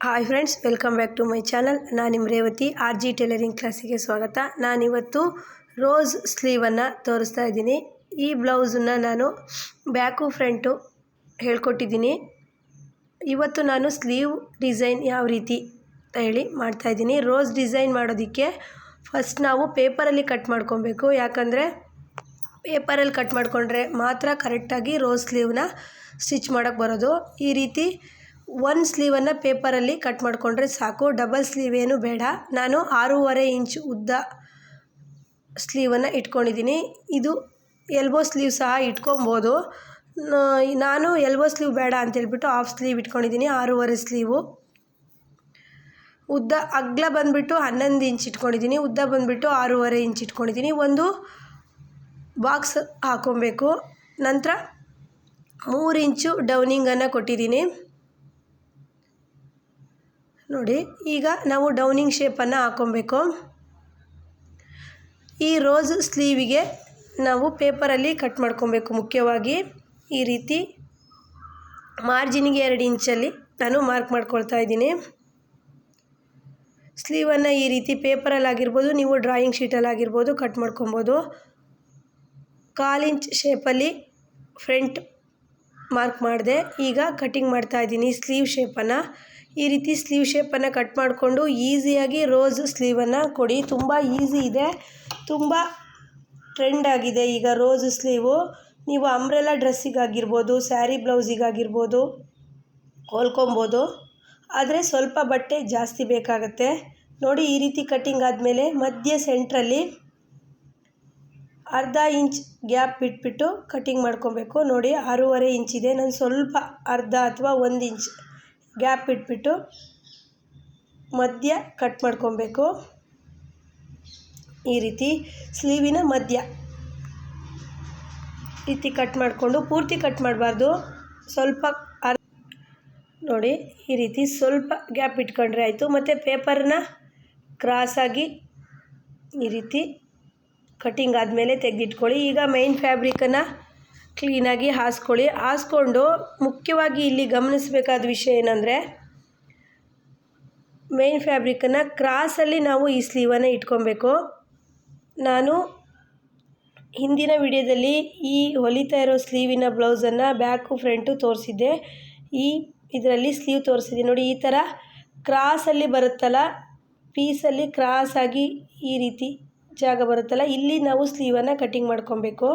Hi friends, welcome back to my channel. ನಾನು ನಿಮ್ಮ Revathi. R G tailoring ಕ್ಲಾಸಿಗೆ ಸ್ವಾಗತ. ನಾನಿವತ್ತು ರೋಸ್ ಸ್ಲೀವನ್ನು ತೋರಿಸ್ತಾ ಇದ್ದೀನಿ. ಈ ಬ್ಲೌಸನ್ನು ನಾನು ಬ್ಯಾಕು ಫ್ರಂಟು ಹೇಳ್ಕೊಟ್ಟಿದ್ದೀನಿ. ಇವತ್ತು ನಾನು ಸ್ಲೀವ್ ಡಿಸೈನ್ ಯಾವ ರೀತಿ ಅಂತ ಹೇಳಿ ಮಾಡ್ತಾಯಿದ್ದೀನಿ. ರೋಸ್ ಡಿಸೈನ್ ಮಾಡೋದಕ್ಕೆ ಫಸ್ಟ್ ನಾವು ಪೇಪರಲ್ಲಿ ಕಟ್ ಮಾಡ್ಕೊಬೇಕು. ಯಾಕಂದರೆ ಪೇಪರಲ್ಲಿ ಕಟ್ ಮಾಡಿಕೊಂಡ್ರೆ ಮಾತ್ರ ಕರೆಕ್ಟಾಗಿ ರೋಸ್ ಸ್ಲೀವ್ನ ಸ್ಟಿಚ್ ಮಾಡೋಕ್ಕೆ ಬರೋದು. ಈ ರೀತಿ ಒಂದು ಸ್ಲೀವನ್ನು ಪೇಪರಲ್ಲಿ ಕಟ್ ಮಾಡಿಕೊಂಡ್ರೆ ಸಾಕು. ಡಬಲ್ ಸ್ಲೀವ್ ಏನು ಬೇಡ. ನಾನು 6.5 ಇಂಚ್ ಉದ್ದ ಸ್ಲೀವನ್ನು ಇಟ್ಕೊಂಡಿದ್ದೀನಿ. ಇದು ಎಲ್ಬೋ ಸ್ಲೀವ್ ಸಹ ಇಟ್ಕೊಬೋದು. ನಾನು ಎಲ್ಬೋ ಸ್ಲೀವ್ ಬೇಡ ಅಂತೇಳ್ಬಿಟ್ಟು ಹಾಫ್ ಸ್ಲೀವ್ ಇಟ್ಕೊಂಡಿದ್ದೀನಿ. 6.5 ಸ್ಲೀವು ಉದ್ದ. ಅಗಲ ಬಂದುಬಿಟ್ಟು 11 ಇಂಚ್ ಇಟ್ಕೊಂಡಿದ್ದೀನಿ. ಉದ್ದ ಬಂದುಬಿಟ್ಟು 6.5 ಇಂಚ್ ಇಟ್ಕೊಂಡಿದ್ದೀನಿ. ಒಂದು ಬಾಕ್ಸ್ ಹಾಕ್ಕೊಬೇಕು. ನಂತರ 3 ಇಂಚು ಡೌನಿಂಗನ್ನು ಕೊಟ್ಟಿದ್ದೀನಿ ನೋಡಿ. ಈಗ ನಾವು ಡೌನಿಂಗ್ ಶೇಪನ್ನು ಹಾಕ್ಕೊಬೇಕು. ಈ ರೋಸ್ ಸ್ಲೀವಿಗೆ ನಾವು ಪೇಪರಲ್ಲಿ ಕಟ್ ಮಾಡ್ಕೊಬೇಕು. ಮುಖ್ಯವಾಗಿ ಈ ರೀತಿ ಮಾರ್ಜಿನಿಗೆ 2 ಇಂಚಲ್ಲಿ ನಾನು ಮಾರ್ಕ್ ಮಾಡ್ಕೊಳ್ತಾ ಇದ್ದೀನಿ. ಸ್ಲೀವನ್ನು ಈ ರೀತಿ ಪೇಪರಲ್ಲಿ ಆಗಿರ್ಬೋದು, ನೀವು ಡ್ರಾಯಿಂಗ್ ಶೀಟಲ್ಲಿ ಆಗಿರ್ಬೋದು ಕಟ್ ಮಾಡ್ಕೊಬೋದು. 1/4 ಇಂಚ್ ಶೇಪಲ್ಲಿ ಫ್ರಂಟ್ ಮಾರ್ಕ್ ಮಾಡಿದೆ. ಈಗ ಕಟಿಂಗ್ ಮಾಡ್ತಾ ಇದ್ದೀನಿ ಸ್ಲೀವ್ ಶೇಪನ್ನು. ಈ ರೀತಿ ಸ್ಲೀವ್ ಶೇಪನ್ನು ಕಟ್ ಮಾಡಿಕೊಂಡು ಈಸಿಯಾಗಿ ರೋಸ್ ಸ್ಲೀವನ್ನು ಕೊಡಿ. ತುಂಬ ಈಸಿ ಇದೆ, ತುಂಬ ಟ್ರೆಂಡ್ ಆಗಿದೆ ಈಗ ರೋಸ್ ಸ್ಲೀವು. ನೀವು ಅಂಬ್ರೆಲಾ ಡ್ರೆಸ್ಸಿಗಾಗಿರ್ಬೋದು, ಸ್ಯಾರಿ ಬ್ಲೌಸಿಗಾಗಿರ್ಬೋದು ಹೊಲ್ಕೊಬೋದು. ಆದರೆ ಸ್ವಲ್ಪ ಬಟ್ಟೆ ಜಾಸ್ತಿ ಬೇಕಾಗತ್ತೆ ನೋಡಿ. ಈ ರೀತಿ ಕಟ್ಟಿಂಗ್ ಆದಮೇಲೆ ಮಧ್ಯ ಸೆಂಟ್ರಲ್ಲಿ 1/2 ಇಂಚ್ ಗ್ಯಾಪ್ ಬಿಟ್ಬಿಟ್ಟು ಕಟ್ಟಿಂಗ್ ಮಾಡ್ಕೊಬೇಕು ನೋಡಿ. 6.5 ಇಂಚ್ ಇದೆ. ನಾನು ಸ್ವಲ್ಪ ಅರ್ಧ ಅಥವಾ 1 ಇಂಚ್ ಗ್ಯಾಪ್ ಬಿಟ್ಬಿಟ್ಟು ಮಧ್ಯ ಕಟ್ ಮಾಡ್ಕೊಬೇಕು. ಈ ರೀತಿ ಸ್ಲೀವಿನ ಮಧ್ಯ ರೀತಿ ಕಟ್ ಮಾಡಿಕೊಂಡು, ಪೂರ್ತಿ ಕಟ್ ಮಾಡಬಾರ್ದು, ಸ್ವಲ್ಪ ನೋಡಿ. ಈ ರೀತಿ ಸ್ವಲ್ಪ ಗ್ಯಾಪ್ ಇಟ್ಕೊಂಡ್ರೆ ಆಯಿತು. ಮತ್ತು ಪೇಪರ್ನ ಕ್ರಾಸಾಗಿ ಈ ರೀತಿ ಕಟ್ಟಿಂಗ್ ಆದಮೇಲೆ ತೆಗೆದಿಟ್ಕೊಳ್ಳಿ. ಈಗ ಮೈನ್ ಫ್ಯಾಬ್ರಿಕನ್ನು ಕ್ಲೀನಾಗಿ ಹಾಸ್ಕೊಂಡು ಮುಖ್ಯವಾಗಿ ಇಲ್ಲಿ ಗಮನಿಸಬೇಕಾದ ವಿಷಯ ಏನಂದರೆ, ಮೈನ್ ಫ್ಯಾಬ್ರಿಕನ್ನು ಕ್ರಾಸಲ್ಲಿ ನಾವು ಈ ಸ್ಲೀವನ್ನು ಇಟ್ಕೊಬೇಕು. ನಾನು ಹಿಂದಿನ ವಿಡಿಯೋದಲ್ಲಿ ಈ ಹೊಲಿತಾ ಇರೋ ಸ್ಲೀವಿನ ಬ್ಲೌಸನ್ನು ಬ್ಯಾಕು ಫ್ರಂಟು ತೋರಿಸಿದ್ದೆ. ಇದರಲ್ಲಿ ಸ್ಲೀವ್ ತೋರಿಸಿದೆ ನೋಡಿ. ಈ ಥರ ಕ್ರಾಸಲ್ಲಿ ಬರುತ್ತಲ್ಲ, ಪೀಸಲ್ಲಿ ಕ್ರಾಸಾಗಿ ಈ ರೀತಿ ಜಾಗ ಬರುತ್ತಲ್ಲ, ಇಲ್ಲಿ ನಾವು ಸ್ಲೀವನ್ನು ಕಟ್ಟಿಂಗ್ ಮಾಡ್ಕೊಬೇಕು.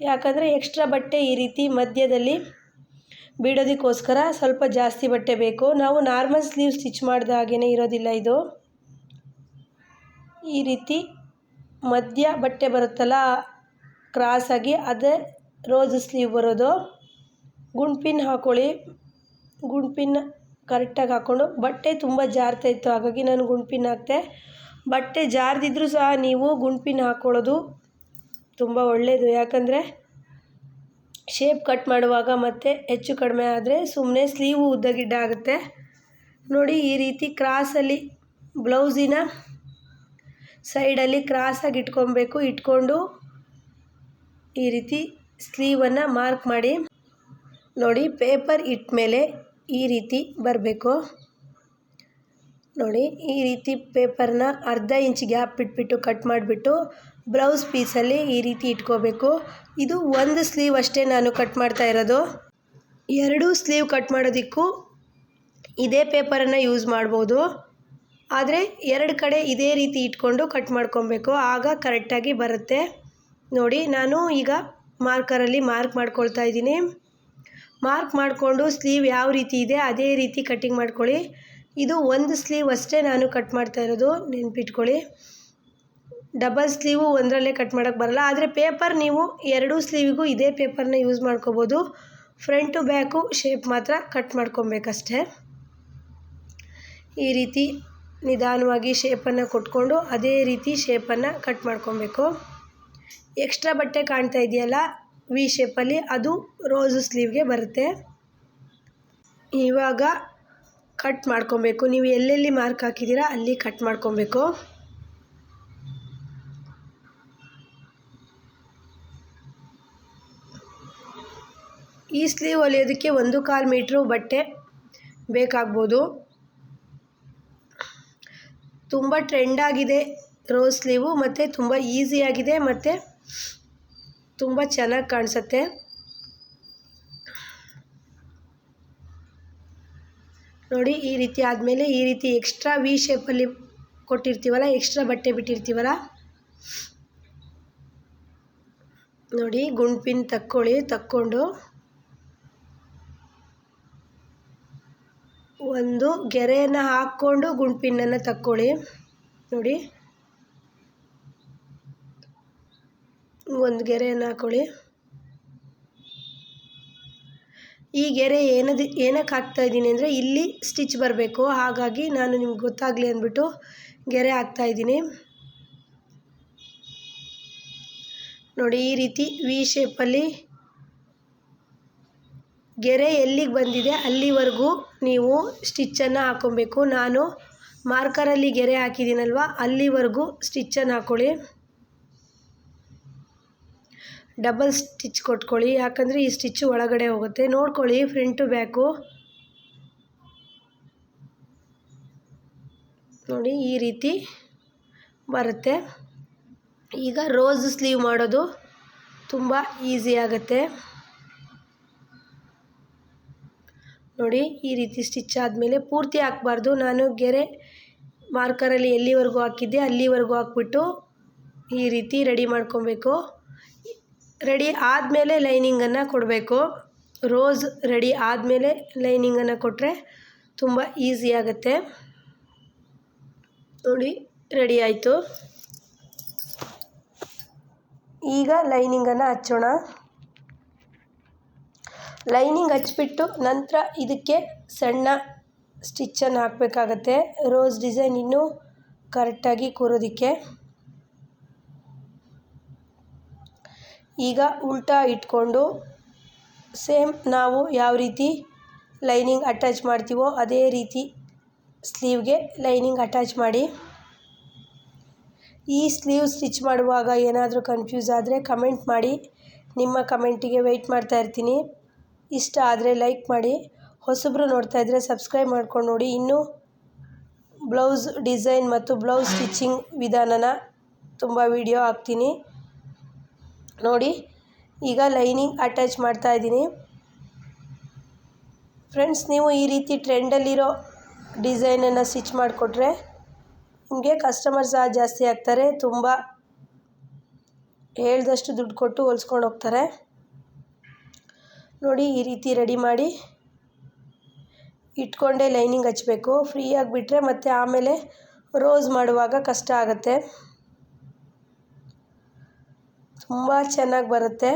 ಯಾಕಂದರೆ ಎಕ್ಸ್ಟ್ರಾ ಬಟ್ಟೆ ಈ ರೀತಿ ಮಧ್ಯದಲ್ಲಿ ಬಿಡೋದಕ್ಕೋಸ್ಕರ ಸ್ವಲ್ಪ ಜಾಸ್ತಿ ಬಟ್ಟೆ ಬೇಕು. ನಾವು ನಾರ್ಮಲ್ ಸ್ಲೀವ್ ಸ್ಟಿಚ್ ಮಾಡಿದ ಹಾಗೇ ಇರೋದಿಲ್ಲ ಇದು. ಈ ರೀತಿ ಮಧ್ಯ ಬಟ್ಟೆ ಬರುತ್ತಲ್ಲ ಕ್ರಾಸಾಗಿ, ಅದೇ ರೋಸ್ ಸ್ಲೀವ್ ಬರೋದು. ಗುಂಡ್ಪಿನ್ ಹಾಕ್ಕೊಳ್ಳಿ. ಗುಂಡ್ಪಿನ್ ಕರೆಕ್ಟಾಗಿ ಹಾಕ್ಕೊಂಡು, ಬಟ್ಟೆ ತುಂಬ ಜಾರ್ತಾಯಿತ್ತು ಹಾಗಾಗಿ ನಾನು ಗುಂಡ್ಪಿನ್ ಹಾಕ್ತೆ. ಬಟ್ಟೆ ಜಾರದಿದ್ರೂ ಸಹ ನೀವು ಗುಂಡ್ಪಿನ್ ಹಾಕ್ಕೊಳ್ಳೋದು ತುಂಬ ಒಳ್ಳೆಯದು. ಯಾಕಂದರೆ ಶೇಪ್ ಕಟ್ ಮಾಡುವಾಗ ಮತ್ತೆ ಹೆಚ್ಚು ಕಡಿಮೆ ಆದರೆ ಸುಮ್ಮನೆ ಸ್ಲೀವು ಉದ್ದಗಿಡ್ಡ ಆಗುತ್ತೆ ನೋಡಿ. ಈ ರೀತಿ ಕ್ರಾಸಲ್ಲಿ ಬ್ಲೌಸಿನ ಸೈಡಲ್ಲಿ ಕ್ರಾಸಾಗಿ ಇಟ್ಕೊಬೇಕು. ಇಟ್ಕೊಂಡು ಈ ರೀತಿ ಸ್ಲೀವನ್ನು ಮಾರ್ಕ್ ಮಾಡಿ ನೋಡಿ. ಪೇಪರ್ ಇಟ್ಟ ಮೇಲೆ ಈ ರೀತಿ ಬರಬೇಕು ನೋಡಿ. ಈ ರೀತಿ ಪೇಪರ್ನ 1/2 ಇಂಚ್ ಗ್ಯಾಪ್ ಬಿಟ್ಬಿಟ್ಟು ಕಟ್ ಮಾಡಿಬಿಟ್ಟು ಬ್ಲೌಸ್ ಪೀಸಲ್ಲಿ ಈ ರೀತಿ ಇಟ್ಕೋಬೇಕು. ಇದು ಒಂದು ಸ್ಲೀವ್ ಅಷ್ಟೇ ನಾನು ಕಟ್ ಮಾಡ್ತಾ ಇರೋದು. 2 ಸ್ಲೀವ್ ಕಟ್ ಮಾಡೋದಕ್ಕೂ ಇದೇ ಪೇಪರನ್ನು ಯೂಸ್ ಮಾಡ್ಬೋದು. ಆದರೆ 2 ಕಡೆ ಇದೇ ರೀತಿ ಇಟ್ಕೊಂಡು ಕಟ್ ಮಾಡ್ಕೊಬೇಕು. ಆಗ ಕರೆಕ್ಟಾಗಿ ಬರುತ್ತೆ ನೋಡಿ. ನಾನು ಈಗ ಮಾರ್ಕರಲ್ಲಿ ಮಾರ್ಕ್ ಮಾಡ್ಕೊಳ್ತಾ ಇದ್ದೀನಿ. ಮಾರ್ಕ್ ಮಾಡಿಕೊಂಡು ಸ್ಲೀವ್ ಯಾವ ರೀತಿ ಇದೆ ಅದೇ ರೀತಿ ಕಟ್ಟಿಂಗ್ ಮಾಡ್ಕೊಳ್ಳಿ. ಇದು ಒಂದು ಸ್ಲೀವ್ ಅಷ್ಟೇ ನಾನು ಕಟ್ ಮಾಡ್ತಾ ಇರೋದು, ನೆನ್ಪಿಟ್ಕೊಳ್ಳಿ. ಡಬಲ್ ಸ್ಲೀವು ಒಂದರಲ್ಲೇ ಕಟ್ ಮಾಡೋಕ್ಕೆ ಬರಲ್ಲ. ಆದರೆ ಪೇಪರ್ ನೀವು 2 ಸ್ಲೀವಿಗೂ ಇದೇ ಪೇಪರ್ನ ಯೂಸ್ ಮಾಡ್ಕೋಬೋದು. ಫ್ರಂಟು ಬ್ಯಾಕು ಶೇಪ್ ಮಾತ್ರ ಕಟ್ ಮಾಡ್ಕೊಬೇಕಷ್ಟೆ. ಈ ರೀತಿ ನಿಧಾನವಾಗಿ ಶೇಪನ್ನು ಕೊಟ್ಕೊಂಡು ಅದೇ ರೀತಿ ಶೇಪನ್ನು ಕಟ್ ಮಾಡ್ಕೊಬೇಕು. ಎಕ್ಸ್ಟ್ರಾ ಬಟ್ಟೆ ಕಾಣ್ತಾ ಇದೆಯಲ್ಲ ವಿ ಶೇಪಲ್ಲಿ, ಅದು ರೋಸ್ ಸ್ಲೀವ್ಗೆ ಬರುತ್ತೆ. ಇವಾಗ ಕಟ್ ಮಾಡ್ಕೊಬೇಕು. ನೀವು ಎಲ್ಲೆಲ್ಲಿ ಮಾರ್ಕ್ ಹಾಕಿದ್ದೀರಾ ಅಲ್ಲಿ ಕಟ್ ಮಾಡ್ಕೊಬೇಕು. ಈ ಸ್ಲೀವ್ ಹೊಲಿಯೋದಕ್ಕೆ 1/4 ಮೀಟ್ರು ಬಟ್ಟೆ ಬೇಕಾಗ್ಬೋದು. ತುಂಬ ಟ್ರೆಂಡ್ ಆಗಿದೆ ರೋಸ್ ಸ್ಲೀವು, ಮತ್ತು ತುಂಬ ಈಸಿಯಾಗಿದೆ ಮತ್ತು ತುಂಬ ಚೆನ್ನಾಗಿ ಕಾಣಿಸುತ್ತೆ. ನೋಡಿ ಈ ರೀತಿ ಆದಮೇಲೆ ಈ ರೀತಿ ಎಕ್ಸ್ಟ್ರಾ ವಿ ಶೇಪಲ್ಲಿ ಕೊಟ್ಟಿರ್ತೀವಲ್ಲ, ಎಕ್ಸ್ಟ್ರಾ ಬಟ್ಟೆ ಬಿಟ್ಟಿರ್ತೀವಲ್ಲ, ನೋಡಿ ಗುಂಡ್ಪಿನ್ ತಕ್ಕೊಂಡು ಒಂದು ಗೆರೆಯನ್ನು ಹಾಕ್ಕೊಂಡು ಗುಂಡ್ಪಿನ್ನನ್ನು ತಕ್ಕೊಳ್ಳಿ. ನೋಡಿ ಒಂದು ಗೆರೆಯನ್ನು ಹಾಕ್ಕೊಳ್ಳಿ. ಈ ಗೆರೆ ಏನಕ್ಕೆ ಹಾಕ್ತಾಯಿದ್ದೀನಿ ಅಂದರೆ ಇಲ್ಲಿ ಸ್ಟಿಚ್ ಬರಬೇಕು, ಹಾಗಾಗಿ ನಾನು ನಿಮ್ಗೆ ಗೊತ್ತಾಗಲಿ ಅಂದ್ಬಿಟ್ಟು ಗೆರೆ ಹಾಕ್ತಾಯಿದ್ದೀನಿ. ನೋಡಿ ಈ ರೀತಿ ವಿ ಶೇಪಲ್ಲಿ ಗೆರೆ ಎಲ್ಲಿಗೆ ಬಂದಿದೆ ಅಲ್ಲಿವರೆಗೂ ನೀವು ಸ್ಟಿಚ್ಚನ್ನು ಹಾಕ್ಕೊಬೇಕು. ನಾನು ಮಾರ್ಕರಲ್ಲಿ ಗೆರೆ ಹಾಕಿದ್ದೀನಲ್ವ, ಅಲ್ಲಿವರೆಗೂ ಸ್ಟಿಚ್ಚನ್ನು ಹಾಕ್ಕೊಳ್ಳಿ. ಡಬಲ್ ಸ್ಟಿಚ್ ಕೊಟ್ಕೊಳ್ಳಿ, ಯಾಕಂದರೆ ಈ ಸ್ಟಿಚ್ಚು ಒಳಗಡೆ ಹೋಗುತ್ತೆ. ನೋಡ್ಕೊಳ್ಳಿ ಫ್ರಂಟು ಬ್ಯಾಕು. ನೋಡಿ ಈ ರೀತಿ ಬರುತ್ತೆ. ಈಗ ರೋಸ್ ಸ್ಲೀವ್ ಮಾಡೋದು ತುಂಬ ಈಸಿ ಆಗುತ್ತೆ. ನೋಡಿ ಈ ರೀತಿ ಸ್ಟಿಚ್ ಆದಮೇಲೆ ಪೂರ್ತಿ ಹಾಕಬಾರ್ದು. ನಾನು ಗೆರೆ ಮಾರ್ಕರಲ್ಲಿ ಎಲ್ಲಿವರೆಗೂ ಹಾಕಿದ್ದೆ ಅಲ್ಲಿವರೆಗೂ ಹಾಕ್ಬಿಟ್ಟು ಈ ರೀತಿ ರೆಡಿ ಮಾಡ್ಕೊಬೇಕು. ರೆಡಿ ಆದಮೇಲೆ ಲೈನಿಂಗನ್ನು ಕೊಡಬೇಕು. ರೋಸ್ ರೆಡಿ ಆದಮೇಲೆ ಲೈನಿಂಗನ್ನು ಕೊಟ್ಟರೆ ತುಂಬ ಈಸಿ ಆಗುತ್ತೆ. ನೋಡಿ ರೆಡಿ ಆಯಿತು. ಈಗ ಲೈನಿಂಗನ್ನು ಹಚ್ಚೋಣ. ಲೈನಿಂಗ್ ಹಚ್ಬಿಟ್ಟು ನಂತರ ಇದಕ್ಕೆ ಸಣ್ಣ ಸ್ಟಿಚ್ಚನ್ನು ಹಾಕಬೇಕಾಗತ್ತೆ, ರೋಸ್ ಡಿಸೈನ್ ಇನ್ನೂ ಕರೆಕ್ಟಾಗಿ ಕೂರೋದಕ್ಕೆ. ಈಗ ಉಲ್ಟಾ ಇಟ್ಕೊಂಡು ಸೇಮ್ ನಾವು ಯಾವ ರೀತಿ ಲೈನಿಂಗ್ ಅಟ್ಯಾಚ್ ಮಾಡ್ತೀವೋ ಅದೇ ರೀತಿ ಸ್ಲೀವ್ಗೆ ಲೈನಿಂಗ್ ಅಟ್ಯಾಚ್ ಮಾಡಿ. ಈ ಸ್ಲೀವ್ ಸ್ಟಿಚ್ ಮಾಡುವಾಗ ಏನಾದರೂ ಕನ್ಫ್ಯೂಸ್ ಆದರೆ ಕಮೆಂಟ್ ಮಾಡಿ, ನಿಮ್ಮ ಕಮೆಂಟಿಗೆ ವೆಯ್ಟ್ ಮಾಡ್ತಾ ಇರ್ತೀನಿ. ಇಷ್ಟ ಆದರೆ ಲೈಕ್ ಮಾಡಿ, ಹೊಸಬ್ರು ನೋಡ್ತಾ ಇದ್ದರೆ ಸಬ್ಸ್ಕ್ರೈಬ್ ಮಾಡ್ಕೊಂಡು ನೋಡಿ. ಇನ್ನೂ ಬ್ಲೌಸ್ ಡಿಸೈನ್ ಮತ್ತು ಬ್ಲೌಸ್ ಸ್ಟಿಚಿಂಗ್ ವಿಧಾನನ ತುಂಬ ವಿಡಿಯೋ ಹಾಕ್ತೀನಿ ನೋಡಿ. ಈಗ ಲೈನಿಂಗ್ ಅಟ್ಯಾಚ್ ಮಾಡ್ತಾ ಇದ್ದೀನಿ. ಫ್ರೆಂಡ್ಸ್, ನೀವು ಈ ರೀತಿ ಟ್ರೆಂಡಲ್ಲಿರೋ ಡಿಸೈನನ್ನು ಸ್ಟಿಚ್ ಮಾಡಿಕೊಟ್ರೆ ನಿಮಗೆ ಕಸ್ಟಮರ್ ಸಹ ಜಾಸ್ತಿ ಆಗ್ತಾರೆ. ತುಂಬ ಹೇಳ್ದಷ್ಟು ದುಡ್ಡು ಕೊಟ್ಟು ಹೊಲ್ಸ್ಕೊಂಡು ಹೋಗ್ತಾರೆ. ನೋಡಿ ಈ ರೀತಿ ರೆಡಿ ಮಾಡಿ ಇಟ್ಕೊಂಡೇ ಲೈನಿಂಗ್ ಹಚ್ಚಬೇಕು. ಫ್ರೀಯಾಗಿ ಬಿಟ್ಟರೆ ಮತ್ತು ಆಮೇಲೆ ರೋಸ್ ಮಾಡುವಾಗ ಕಷ್ಟ ಆಗುತ್ತೆ. ತುಂಬ ಚೆನ್ನಾಗಿ ಬರುತ್ತೆ.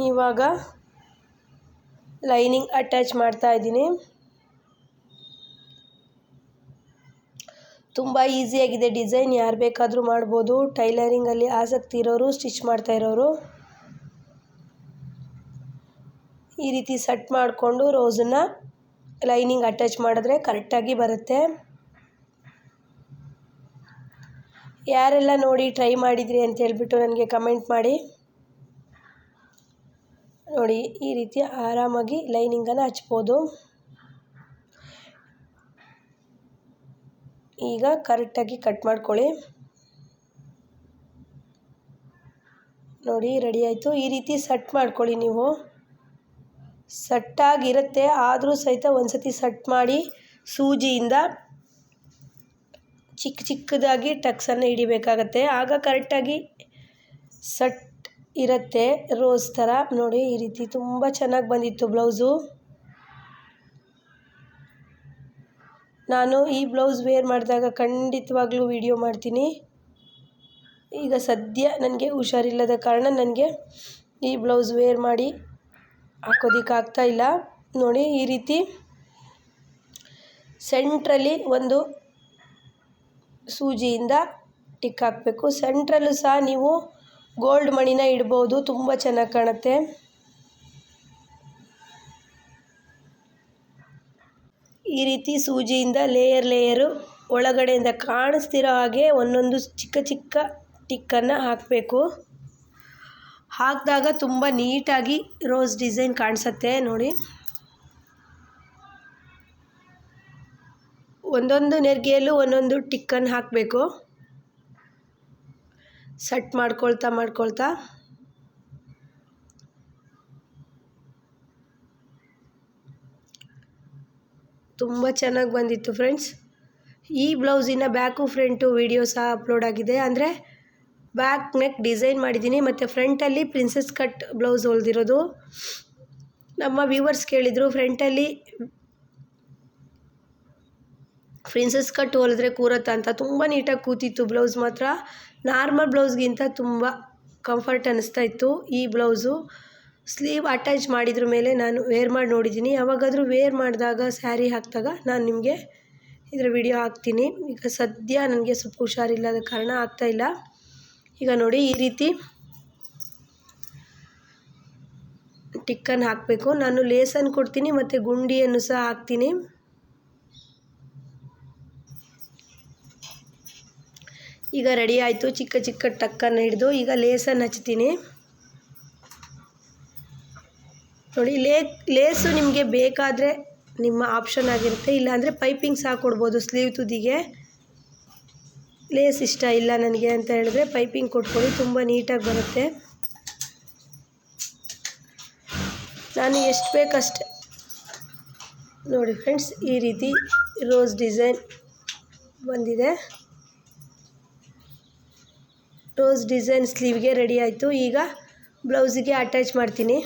ಇವಾಗ ಲೈನಿಂಗ್ ಅಟ್ಯಾಚ್ ಮಾಡ್ತಾ ಇದ್ದೀನಿ. ತುಂಬ ಈಸಿಯಾಗಿದೆ ಡಿಸೈನ್, ಯಾರು ಬೇಕಾದರೂ ಮಾಡ್ಬೋದು. ಟೈಲರಿಂಗಲ್ಲಿ ಆಸಕ್ತಿ ಇರೋರು, ಸ್ಟಿಚ್ ಮಾಡ್ತಾ ಇರೋರು ಈ ರೀತಿ ಸೆಟ್ ಮಾಡಿಕೊಂಡು ರೋಸನ್ನು ಲೈನಿಂಗ್ ಅಟ್ಯಾಚ್ ಮಾಡಿದ್ರೆ ಕರೆಕ್ಟಾಗಿ ಬರುತ್ತೆ. ಯಾರೆಲ್ಲ ನೋಡಿ ಟ್ರೈ ಮಾಡಿದ್ರಿ ಅಂತ ಹೇಳ್ಬಿಟ್ಟು ನನಗೆ ಕಮೆಂಟ್ ಮಾಡಿ. ನೋಡಿ ಈ ರೀತಿ ಆರಾಮಾಗಿ ಲೈನಿಂಗನ್ನು ಹಚ್ಬೋದು. ಈಗ ಕರೆಕ್ಟಾಗಿ ಕಟ್ ಮಾಡ್ಕೊಳ್ಳಿ. ನೋಡಿ ರೆಡಿ ಆಯಿತು. ಈ ರೀತಿ ಸೆಟ್ ಮಾಡ್ಕೊಳ್ಳಿ. ನೀವು ಸೆಟ್ಟಾಗಿರುತ್ತೆ, ಆದರೂ ಸಹಿತ ಒಂದು ಸತಿ ಸೆಟ್ ಮಾಡಿ ಸೂಜಿಯಿಂದ ಚಿಕ್ಕದಾಗಿ ಟಕ್ಸನ್ನು ಹಿಡಿಬೇಕಾಗತ್ತೆ. ಆಗ ಕರೆಕ್ಟಾಗಿ ಸೆಟ್ ಇರುತ್ತೆ ರೋಸ್ ಥರ. ನೋಡಿ ಈ ರೀತಿ ತುಂಬ ಚೆನ್ನಾಗಿ ಬಂದಿತ್ತು ಬ್ಲೌಸು. ನಾನು ಈ ಬ್ಲೌಸ್ ವೇರ್ ಮಾಡಿದಾಗ ಖಂಡಿತವಾಗ್ಲೂ ವಿಡಿಯೋ ಮಾಡ್ತೀನಿ. ಈಗ ಸದ್ಯ ನನಗೆ ಹುಷಾರಿಲ್ಲದ ಕಾರಣ ನನಗೆ ಈ ಬ್ಲೌಸ್ ವೇರ್ ಮಾಡಿ ಹಾಕೋದಕ್ಕಾಗ್ತಾ ಇಲ್ಲ. ನೋಡಿ ಈ ರೀತಿ ಸೆಂಟ್ರಲ್ಲಿ ಒಂದು ಸೂಜಿಯಿಂದ ಟಿಕ್ ಹಾಕಬೇಕು. ಸೆಂಟ್ರಲ್ಲೂ ಸಹ ನೀವು ಗೋಲ್ಡ್ ಮಣಿನ ಇಡ್ಬೋದು, ತುಂಬ ಚೆನ್ನಾಗಿ ಕಾಣುತ್ತೆ. ಈ ರೀತಿ ಸೂಜಿಯಿಂದ ಲೇಯರು ಒಳಗಡೆಯಿಂದ ಕಾಣಿಸ್ತಿರೋ ಹಾಗೆ ಒಂದೊಂದು ಚಿಕ್ಕ ಟಿಕ್ಕನ್ನು ಹಾಕಬೇಕು. ಹಾಕಿದಾಗ ತುಂಬ ನೀಟಾಗಿ ರೋಸ್ ಡಿಸೈನ್ ಕಾಣಿಸುತ್ತೆ ನೋಡಿ. ಒಂದೊಂದು ನೆರಿಗೆಯಲ್ಲೂ ಒಂದೊಂದು ಟಿಕ್ಕನ್ನು ಹಾಕಬೇಕು, ಸೆಟ್ ಮಾಡ್ಕೊಳ್ತಾ ತುಂಬ ಚೆನ್ನಾಗಿ ಬಂದಿತ್ತು ಫ್ರೆಂಡ್ಸ್. ಈ ಬ್ಲೌಸಿನ ಬ್ಯಾಕು ಫ್ರಂಟು ವಿಡಿಯೋ ಸಹ ಅಪ್ಲೋಡ್ ಆಗಿದೆ. ಅಂದರೆ ಬ್ಯಾಕ್ ನೆಕ್ ಡಿಸೈನ್ ಮಾಡಿದ್ದೀನಿ ಮತ್ತು ಫ್ರಂಟಲ್ಲಿ ಪ್ರಿನ್ಸೆಸ್ ಕಟ್ ಬ್ಲೌಸ್ ಹೊಲ್ದಿರೋದು. ನಮ್ಮ ವ್ಯೂವರ್ಸ್ ಕೇಳಿದರು ಫ್ರಂಟಲ್ಲಿ ಪ್ರಿನ್ಸೆಸ್ ಕಟ್ ಹೊಲಿದ್ರೆ ಕೂರತ್ತಾ ಅಂತ. ತುಂಬ ನೀಟಾಗಿ ಕೂತಿತ್ತು ಬ್ಲೌಸ್ ಮಾತ್ರ. ನಾರ್ಮಲ್ ಬ್ಲೌಸ್ಗಿಂತ ತುಂಬ ಕಂಫರ್ಟ್ ಅನ್ನಿಸ್ತಾ ಇತ್ತು ಈ ಬ್ಲೌಸು. ಸ್ಲೀವ್ ಅಟ್ಯಾಚ್ ಮಾಡಿದ್ರ ಮೇಲೆ ನಾನು ವೇರ್ ಮಾಡಿ ನೋಡಿದ್ದೀನಿ. ಯಾವಾಗಾದರೂ ವೇರ್ ಮಾಡಿದಾಗ ಸ್ಯಾರಿ ಹಾಕಿದಾಗ ನಾನು ನಿಮಗೆ ಇದರ ವಿಡಿಯೋ ಹಾಕ್ತೀನಿ. ಈಗ ಸದ್ಯ ನನಗೆ ಸ್ವಲ್ಪ ಹುಷಾರಿಲ್ಲದ ಕಾರಣ ಆಗ್ತಾಯಿಲ್ಲ. ಈಗ ನೋಡಿ ಈ ರೀತಿ ಟಿಕ್ಕನ್ನು ಹಾಕಬೇಕು. ನಾನು ಲೇಸನ್ನು ಕೊಡ್ತೀನಿ ಮತ್ತು ಗುಂಡಿಯನ್ನು ಸಹ ಹಾಕ್ತೀನಿ. ಈಗ ರೆಡಿ ಆಯಿತು. ಚಿಕ್ಕ ಚಿಕ್ಕ ಟಕ್ಕನ್ನು ಹಿಡಿದು ಈಗ ಲೇಸನ್ನು ಹಚ್ತೀನಿ ನೋಡಿ. ಲೇಸು ನಿಮಗೆ ಬೇಕಾದರೆ ನಿಮ್ಮ ಆಪ್ಷನ್ ಆಗಿರುತ್ತೆ, ಇಲ್ಲಾಂದರೆ ಪೈಪಿಂಗ್ ಸಹ ಕೊಡ್ಬೋದು. ಸ್ಲೀವ್ ತುದಿಗೆ ಲೇಸ್ ಇಷ್ಟ ಇಲ್ಲ ನನಗೆ ಅಂತ ಹೇಳಿದ್ರೆ ಪೈಪಿಂಗ್ ಕೊಟ್ಕೊಳ್ಳಿ, ತುಂಬ ನೀಟಾಗಿ ಬರುತ್ತೆ. ನಾನು ಎಷ್ಟು ಬೇಕಷ್ಟೆ ನೋಡಿ ಫ್ರೆಂಡ್ಸ್. ಈ ರೀತಿ ರೋಸ್ ಡಿಸೈನ್ ಬಂದಿದೆ. ರೋಸ್ ಡಿಸೈನ್ ಸ್ಲೀವ್ಗೆ ರೆಡಿ ಆಯಿತು. ಈಗ ಬ್ಲೌಸಿಗೆ ಅಟ್ಯಾಚ್ ಮಾಡ್ತೀನಿ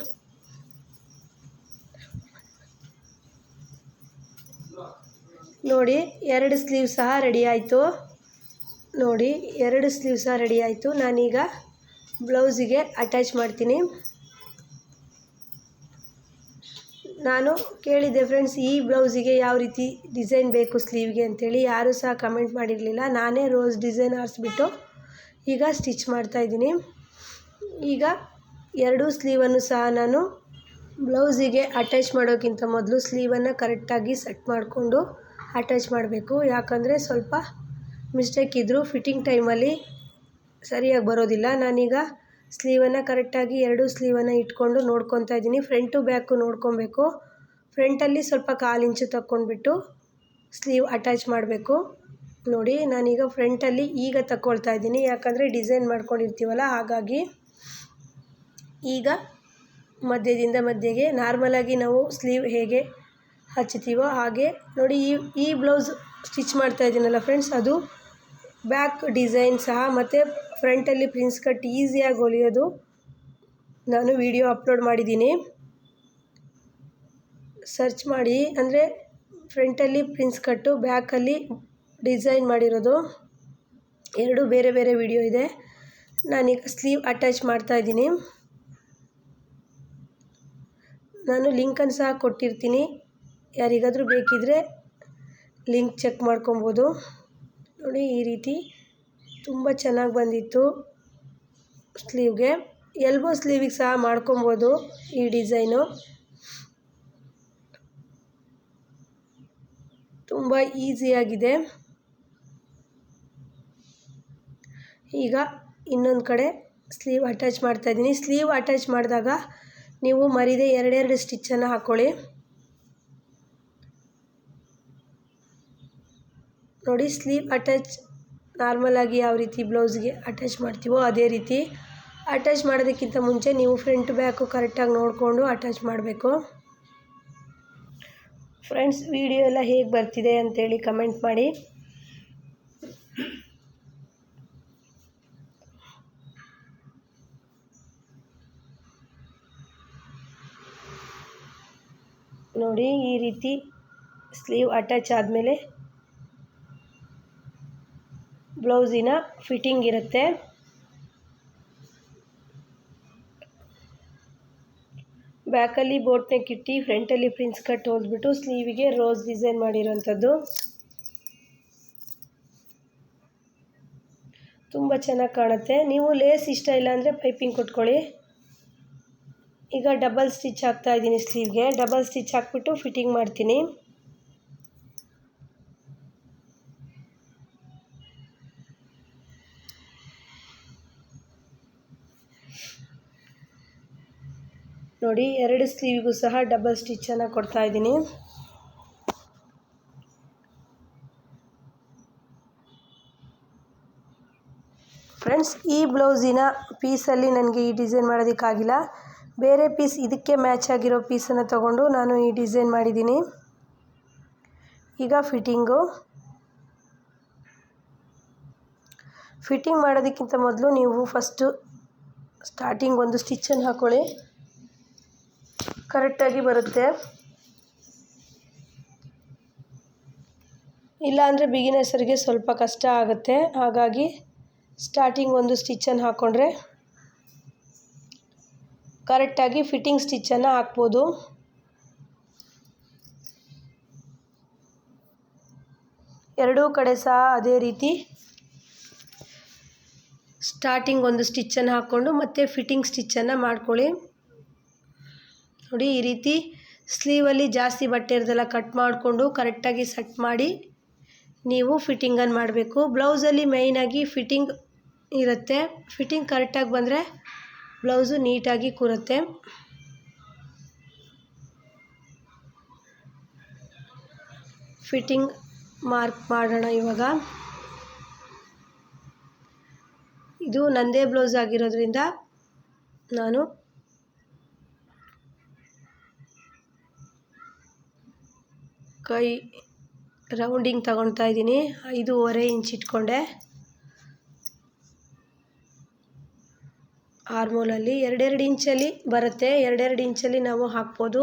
ನೋಡಿ. ಎರಡು ಸ್ಲೀವ್ ಸಹ ರೆಡಿ ಆಯಿತು ನೋಡಿ. ಎರಡು ಸ್ಲೀವ್ ಸಹ ರೆಡಿ ಆಯಿತು. ನಾನೀಗ ಬ್ಲೌಸಿಗೆ ಅಟ್ಯಾಚ್ ಮಾಡ್ತೀನಿ. ನಾನು ಕೇಳಿದ್ದೆ ಫ್ರೆಂಡ್ಸ್ ಈ ಬ್ಲೌಸಿಗೆ ಯಾವ ರೀತಿ ಡಿಸೈನ್ ಬೇಕು ಸ್ಲೀವ್ಗೆ ಅಂತೇಳಿ. ಯಾರೂ ಸಹ ಕಮೆಂಟ್ ಮಾಡಿರಲಿಲ್ಲ. ನಾನೇ ರೋಸ್ ಡಿಸೈನ್ ಆರಿಸ್ಬಿಟ್ಟು ಈಗ ಸ್ಟಿಚ್ ಮಾಡ್ತಾಯಿದ್ದೀನಿ. ಈಗ ಎರಡೂ ಸ್ಲೀವನ್ನು ಸಹ ನಾನು ಬ್ಲೌಸಿಗೆ ಅಟ್ಯಾಚ್ ಮಾಡೋಕ್ಕಿಂತ ಮೊದಲು ಸ್ಲೀವನ್ನು ಕರೆಕ್ಟಾಗಿ ಸೆಟ್ ಮಾಡಿಕೊಂಡು ಅಟ್ಯಾಚ್ ಮಾಡಬೇಕು. ಯಾಕಂದರೆ ಸ್ವಲ್ಪ ಮಿಸ್ಟೇಕ್ ಇದ್ದರೂ ಫಿಟ್ಟಿಂಗ್ ಟೈಮಲ್ಲಿ ಸರಿಯಾಗಿ ಬರೋದಿಲ್ಲ. ನಾನೀಗ ಸ್ಲೀವನ್ನು ಕರೆಕ್ಟಾಗಿ ಎರಡೂ ಸ್ಲೀವನ್ನು ಇಟ್ಕೊಂಡು ನೋಡ್ಕೊತಾ ಇದ್ದೀನಿ. ಫ್ರಂಟು ಬ್ಯಾಕು ನೋಡ್ಕೊಬೇಕು. ಫ್ರಂಟಲ್ಲಿ ಸ್ವಲ್ಪ 1/4 ಇಂಚು ತಕ್ಕೊಂಡ್ಬಿಟ್ಟು ಸ್ಲೀವ್ ಅಟ್ಯಾಚ್ ಮಾಡಬೇಕು ನೋಡಿ. ನಾನೀಗ ಫ್ರಂಟಲ್ಲಿ ಈಗ ತಗೊಳ್ತಾ ಇದ್ದೀನಿ, ಯಾಕಂದರೆ ಡಿಸೈನ್ ಮಾಡ್ಕೊಂಡಿರ್ತೀವಲ್ಲ ಹಾಗಾಗಿ. ಈಗ ಮಧ್ಯದಿಂದ ಮಧ್ಯೆಗೆ ನಾರ್ಮಲಾಗಿ ನಾವು ಸ್ಲೀವ್ ಹೇಗೆ ಹಚ್ತೀವೋ ಹಾಗೆ ನೋಡಿ. ಈ ಬ್ಲೌಸ್ ಸ್ಟಿಚ್ ಮಾಡ್ತಾ ಇದ್ದೀನಲ್ಲ ಫ್ರೆಂಡ್ಸ್, ಅದು ಬ್ಯಾಕ್ ಡಿಸೈನ್ ಸಹ ಮತ್ತು ಫ್ರಂಟಲ್ಲಿ ಪ್ರಿನ್ಸ್ ಕಟ್ ಈಸಿಯಾಗಿ ಹೊಲಿಯೋದು ನಾನು ವಿಡಿಯೋ ಅಪ್ಲೋಡ್ ಮಾಡಿದ್ದೀನಿ. ಸರ್ಚ್ ಮಾಡಿ, ಅಂದರೆ ಫ್ರಂಟಲ್ಲಿ ಪ್ರಿನ್ಸ್ ಕಟ್ಟು, ಬ್ಯಾಕಲ್ಲಿ ಡಿಸೈನ್ ಮಾಡಿರೋದು, ಎರಡು ಬೇರೆ ಬೇರೆ ವಿಡಿಯೋ ಇದೆ. ನಾನೀಗ ಸ್ಲೀವ್ ಅಟ್ಯಾಚ್ ಮಾಡ್ತಾಯಿದ್ದೀನಿ. ನಾನು ಲಿಂಕನ್ನು ಸಹ ಕೊಟ್ಟಿರ್ತೀನಿ, ಯಾರಿಗಾದರೂ ಬೇಕಿದ್ದರೆ ಲಿಂಕ್ ಚೆಕ್ ಮಾಡ್ಕೊಬೋದು ನೋಡಿ. ಈ ರೀತಿ ತುಂಬ ಚೆನ್ನಾಗಿ ಬಂದಿತ್ತು ಸ್ಲೀವ್ಗೆ. ಎಲ್ಬೋ ಸ್ಲೀವಿಗೆ ಸಹ ಮಾಡ್ಕೊಬೋದು ಈ ಡಿಸೈನು. ತುಂಬ ಈಸಿಯಾಗಿದೆ. ಈಗ ಇನ್ನೊಂದು ಕಡೆ ಸ್ಲೀವ್ ಅಟ್ಯಾಚ್ ಮಾಡ್ತಾಯಿದ್ದೀನಿ. ಸ್ಲೀವ್ ಅಟ್ಯಾಚ್ ಮಾಡಿದಾಗ ನೀವು ಮರೀದೆ ಎರಡೆರಡು ಸ್ಟಿಚ್ಚನ್ನು ಹಾಕ್ಕೊಳ್ಳಿ ನೋಡಿ. ಸ್ಲೀವ್ ಅಟ್ಯಾಚ್ ನಾರ್ಮಲಾಗಿ ಯಾವ ರೀತಿ ಬ್ಲೌಸ್ಗೆ ಅಟ್ಯಾಚ್ ಮಾಡ್ತೀವೋ ಅದೇ ರೀತಿ ಅಟ್ಯಾಚ್ ಮಾಡೋದಕ್ಕಿಂತ ಮುಂಚೆ ನೀವು ಫ್ರಂಟ್ ಬ್ಯಾಕು ಕರೆಕ್ಟಾಗಿ ನೋಡಿಕೊಂಡು ಅಟ್ಯಾಚ್ ಮಾಡಬೇಕು. ಫ್ರೆಂಡ್ಸ್ ವಿಡಿಯೋ ಎಲ್ಲ ಹೇಗೆ ಬರ್ತಿದೆ ಅಂತೇಳಿ ಕಮೆಂಟ್ ಮಾಡಿ. ನೋಡಿ ಈ ರೀತಿ ಸ್ಲೀವ್ ಅಟ್ಯಾಚ್ ಆದಮೇಲೆ ಬ್ಲೌಸಿನ ಫಿಟ್ಟಿಂಗ್ ಇರುತ್ತೆ. ಬ್ಯಾಕಲ್ಲಿ ಬೋಟ್ ನೆಕ್ ಇಟ್ಟು ಫ್ರಂಟಲ್ಲಿ ಪ್ರಿನ್ಸ್ ಕಟ್ ಹೊಲ್ದ್ಬಿಟ್ಟು ಸ್ಲೀವಿಗೆ ರೋಸ್ ಡಿಸೈನ್ ಮಾಡಿರೋಂಥದ್ದು ತುಂಬ ಚೆನ್ನಾಗಿ ಕಾಣುತ್ತೆ. ನೀವು ಲೇಸ್ ಇಷ್ಟ ಇಲ್ಲ ಅಂದರೆ ಪೈಪಿಂಗ್ ಕೊಟ್ಕೊಳ್ಳಿ. ಈಗ ಡಬಲ್ ಸ್ಟಿಚ್ ಹಾಕ್ತಾಯಿದ್ದೀನಿ ಸ್ಲೀವ್ಗೆ. ಡಬಲ್ ಸ್ಟಿಚ್ ಹಾಕ್ಬಿಟ್ಟು ಫಿಟ್ಟಿಂಗ್ ಮಾಡ್ತೀನಿ. ನೋಡಿ 2 ಸ್ಲೀವಿಗೂ ಸಹ ಡಬಲ್ ಸ್ಟಿಚ್ಚನ್ನು ಕೊಡ್ತಾಯಿದ್ದೀನಿ. ಫ್ರೆಂಡ್ಸ್, ಈ ಬ್ಲೌಸಿನ ಪೀಸಲ್ಲಿ ನನಗೆ ಈ ಡಿಸೈನ್ ಮಾಡೋದಕ್ಕಾಗಿಲ್ಲ. ಬೇರೆ ಪೀಸ್ ಇದಕ್ಕೆ ಮ್ಯಾಚ್ ಆಗಿರೋ ಪೀಸನ್ನು ತಗೊಂಡು ನಾನು ಈ ಡಿಸೈನ್ ಮಾಡಿದ್ದೀನಿ. ಈಗ ಫಿಟ್ಟಿಂಗ್ ಮಾಡೋದಕ್ಕಿಂತ ಮೊದಲು ನೀವು ಫಸ್ಟು ಸ್ಟಾರ್ಟಿಂಗ್ ಒಂದು ಸ್ಟಿಚ್ಚನ್ನು ಹಾಕ್ಕೊಳ್ಳಿ. ಕರೆಕ್ಟಾಗಿ ಬರುತ್ತೆ. ಇಲ್ಲಾಂದರೆ ಬಿಗಿನರ್ಸರಿಗೆ ಸ್ವಲ್ಪ ಕಷ್ಟ ಆಗುತ್ತೆ. ಹಾಗಾಗಿ ಸ್ಟಾರ್ಟಿಂಗ್ ಒಂದು ಸ್ಟಿಚ್ಚನ್ನು ಹಾಕ್ಕೊಂಡ್ರೆ ಕರೆಕ್ಟಾಗಿ ಫಿಟ್ಟಿಂಗ್ ಸ್ಟಿಚ್ಚನ್ನು ಹಾಕ್ಬೋದು. ಎರಡೂ ಕಡೆ ಸಹ ಅದೇ ರೀತಿ ಸ್ಟಾರ್ಟಿಂಗ್ ಒಂದು ಸ್ಟಿಚ್ಚನ್ನು ಹಾಕ್ಕೊಂಡು ಮತ್ತೆ ಫಿಟ್ಟಿಂಗ್ ಸ್ಟಿಚ್ಚನ್ನು ಮಾಡ್ಕೊಳ್ಳಿ. ನೋಡಿ, ಈ ರೀತಿ ಸ್ಲೀವಲ್ಲಿ ಜಾಸ್ತಿ ಬಟ್ಟೆ ಇರೋದೆಲ್ಲ ಕಟ್ ಮಾಡಿಕೊಂಡು ಕರೆಕ್ಟಾಗಿ ಸೆಟ್ ಮಾಡಿ ನೀವು ಫಿಟ್ಟಿಂಗನ್ನು ಮಾಡಬೇಕು. ಬ್ಲೌಸಲ್ಲಿ ಮೇಯ್ನಾಗಿ ಫಿಟ್ಟಿಂಗ್ ಇರುತ್ತೆ. ಫಿಟ್ಟಿಂಗ್ ಕರೆಕ್ಟಾಗಿ ಬಂದರೆ ಬ್ಲೌಸು ನೀಟಾಗಿ ಕೂರುತ್ತೆ. ಫಿಟ್ಟಿಂಗ್ ಮಾರ್ಕ್ ಮಾಡೋಣ ಇವಾಗ. ಇದು ನಂದೇ ಬ್ಲೌಸ್ ಆಗಿರೋದ್ರಿಂದ ನಾನು ಕೈ ರೌಂಡಿಂಗ್ ತಗೊಳ್ತಾ ಇದ್ದೀನಿ. 5.5 ಇಂಚ್ ಇಟ್ಕೊಂಡೆ. ಆರ್ಮೋಲಲ್ಲಿ 2.2 ಇಂಚಲ್ಲಿ ಬರುತ್ತೆ. 2.2 ಇಂಚಲ್ಲಿ ನಾವು ಹಾಕ್ಬೋದು.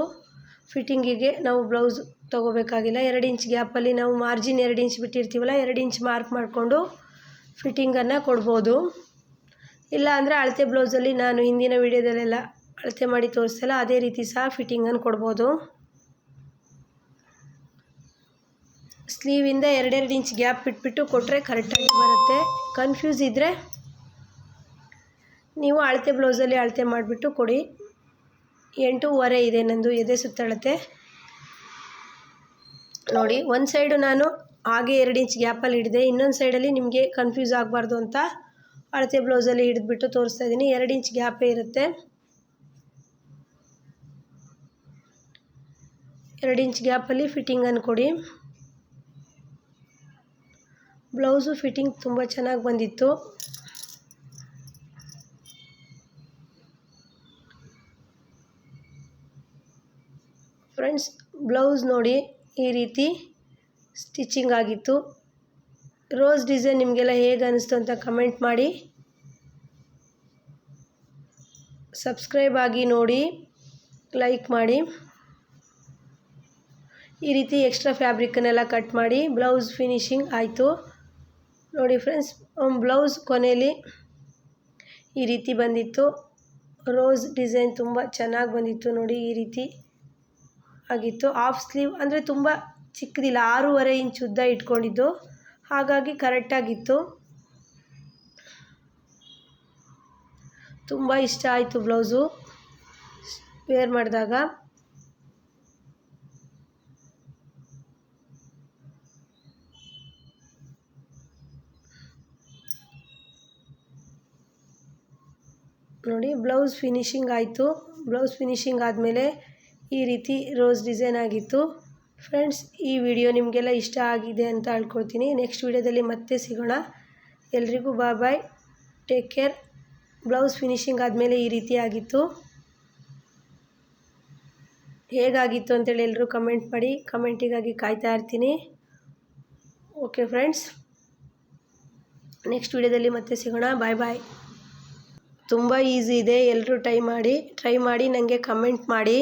ಫಿಟ್ಟಿಂಗಿಗೆ ನಾವು ಬ್ಲೌಸ್ ತೊಗೋಬೇಕಾಗಿಲ್ಲ. 2 ಇಂಚ್ ಗ್ಯಾಪಲ್ಲಿ ನಾವು ಮಾರ್ಜಿನ್ 2 ಇಂಚ್ ಬಿಟ್ಟಿರ್ತೀವಲ್ಲ, 2 ಇಂಚ್ ಮಾರ್ಕ್ ಮಾಡಿಕೊಂಡು ಫಿಟ್ಟಿಂಗನ್ನು ಕೊಡ್ಬೋದು. ಇಲ್ಲ ಅಂದರೆ ಅಳತೆ ಬ್ಲೌಸಲ್ಲಿ ನಾನು ಹಿಂದಿನ ವೀಡಿಯೋದಲ್ಲೆಲ್ಲ ಅಳತೆ ಮಾಡಿ ತೋರಿಸ್ತಲ್ಲ, ಅದೇ ರೀತಿ ಸಹ ಫಿಟ್ಟಿಂಗನ್ನು ಕೊಡ್ಬೋದು. ಸ್ಲೀವಿಂದ 2.2 ಇಂಚ್ ಗ್ಯಾಪ್ ಬಿಟ್ಬಿಟ್ಟು ಕೊಟ್ಟರೆ ಕರೆಕ್ಟಾಗಿ ಬರುತ್ತೆ. ಕನ್ಫ್ಯೂಸ್ ಇದ್ದರೆ ನೀವು ಅಳತೆ ಬ್ಲೌಸಲ್ಲಿ ಅಳತೆ ಮಾಡಿಬಿಟ್ಟು ಕೊಡಿ. 8.5 ಇದೆ ನಂದು ಎದೆ ಸುತ್ತಳತೆ. ನೋಡಿ, ಒಂದು ಸೈಡು ನಾನು ಹಾಗೆ 2 ಇಂಚ್ ಗ್ಯಾಪಲ್ಲಿ ಹಿಡಿದೆ. ಇನ್ನೊಂದು ಸೈಡಲ್ಲಿ ನಿಮಗೆ ಕನ್ಫ್ಯೂಸ್ ಆಗಬಾರ್ದು ಅಂತ ಅಳತೆ ಬ್ಲೌಸಲ್ಲಿ ಹಿಡಿದ್ಬಿಟ್ಟು ತೋರಿಸ್ತಾ ಇದ್ದೀನಿ. 2 ಇಂಚ್ ಗ್ಯಾಪೇ ಇರುತ್ತೆ. 2 ಇಂಚ್ ಗ್ಯಾಪಲ್ಲಿ ಫಿಟ್ಟಿಂಗನ್ನು ಕೊಡಿ. ಬ್ಲೌಸು ಫಿಟ್ಟಿಂಗ್ ತುಂಬ ಚೆನ್ನಾಗಿ ಬಂದಿತ್ತು. ಫ್ರೆಂಡ್ಸ್, ಬ್ಲೌಸ್ ನೋಡಿ ಈ ರೀತಿ ಸ್ಟಿಚಿಂಗ್ ಆಗಿತ್ತು. ರೋಸ್ ಡಿಸೈನ್ ನಿಮಗೆಲ್ಲ ಹೇಗೆ ಅನ್ನಿಸ್ತು ಅಂತ ಕಮೆಂಟ್ ಮಾಡಿ. ಸಬ್ಸ್ಕ್ರೈಬ್ ಆಗಿ ನೋಡಿ, ಲೈಕ್ ಮಾಡಿ. ಈ ರೀತಿ ಎಕ್ಸ್ಟ್ರಾ ಫ್ಯಾಬ್ರಿಕ್ಕನ್ನೆಲ್ಲ ಕಟ್ ಮಾಡಿ ಬ್ಲೌಸ್ ಫಿನಿಶಿಂಗ್ ಆಯಿತು. ನೋಡಿ ಫ್ರೆಂಡ್ಸ್, ಬ್ಲೌಸ್ ಕೊನೆಯಲ್ಲಿ ಈ ರೀತಿ ಬಂದಿತ್ತು. ರೋಸ್ ಡಿಸೈನ್ ತುಂಬ ಚೆನ್ನಾಗಿ ಬಂದಿತ್ತು. ನೋಡಿ, ಈ ರೀತಿ ಆಗಿತ್ತು. ಹಾಫ್ ಸ್ಲೀವ್ ಅಂದರೆ ತುಂಬ ಚಿಕ್ಕದಿಲ್ಲ, 6.5 ಇಂಚ್ ಉದ್ದ ಇಟ್ಕೊಂಡಿದ್ದು, ಹಾಗಾಗಿ ಕರೆಕ್ಟಾಗಿತ್ತು. ತುಂಬ ಇಷ್ಟ ಆಯಿತು ಬ್ಲೌಸು ವೇರ್ ಮಾಡಿದಾಗ. ನೋಡಿ, ಬ್ಲೌಸ್ ಫಿನಿಶಿಂಗ್ ಆಯಿತು. ಬ್ಲೌಸ್ ಫಿನಿಶಿಂಗ್ ಆದಮೇಲೆ ಈ ರೀತಿ ರೋಸ್ ಡಿಸೈನ್ ಆಗಿತ್ತು. ಫ್ರೆಂಡ್ಸ್, ಈ ವಿಡಿಯೋ ನಿಮಗೆಲ್ಲ ಇಷ್ಟ ಆಗಿದೆ ಅಂತ ಹೇಳ್ಕೊಳ್ತೀನಿ. ನೆಕ್ಸ್ಟ್ ವಿಡಿಯೋದಲ್ಲಿ ಮತ್ತೆ ಸಿಗೋಣ. ಎಲ್ರಿಗೂ bye. Take care. Blouse finishing ಆದಮೇಲೆ ಈ ರೀತಿ ಆಗಿತ್ತು. ಹೇಗಾಗಿತ್ತು ಅಂತೇಳಿ ಎಲ್ಲರೂ ಕಮೆಂಟ್ ಮಾಡಿ. ಕಮೆಂಟಿಗಾಗಿ ಕಾಯ್ತಾ ಇರ್ತೀನಿ. ಓಕೆ ಫ್ರೆಂಡ್ಸ್, ನೆಕ್ಸ್ಟ್ ವಿಡಿಯೋದಲ್ಲಿ ಮತ್ತೆ ಸಿಗೋಣ. ಬಾಯ್. ತುಂಬ ಈಸಿ ಇದೆ. ಎಲ್ಲರೂ ಟ್ರೈ ಮಾಡಿ ನನಗೆ ಕಮೆಂಟ್ ಮಾಡಿ.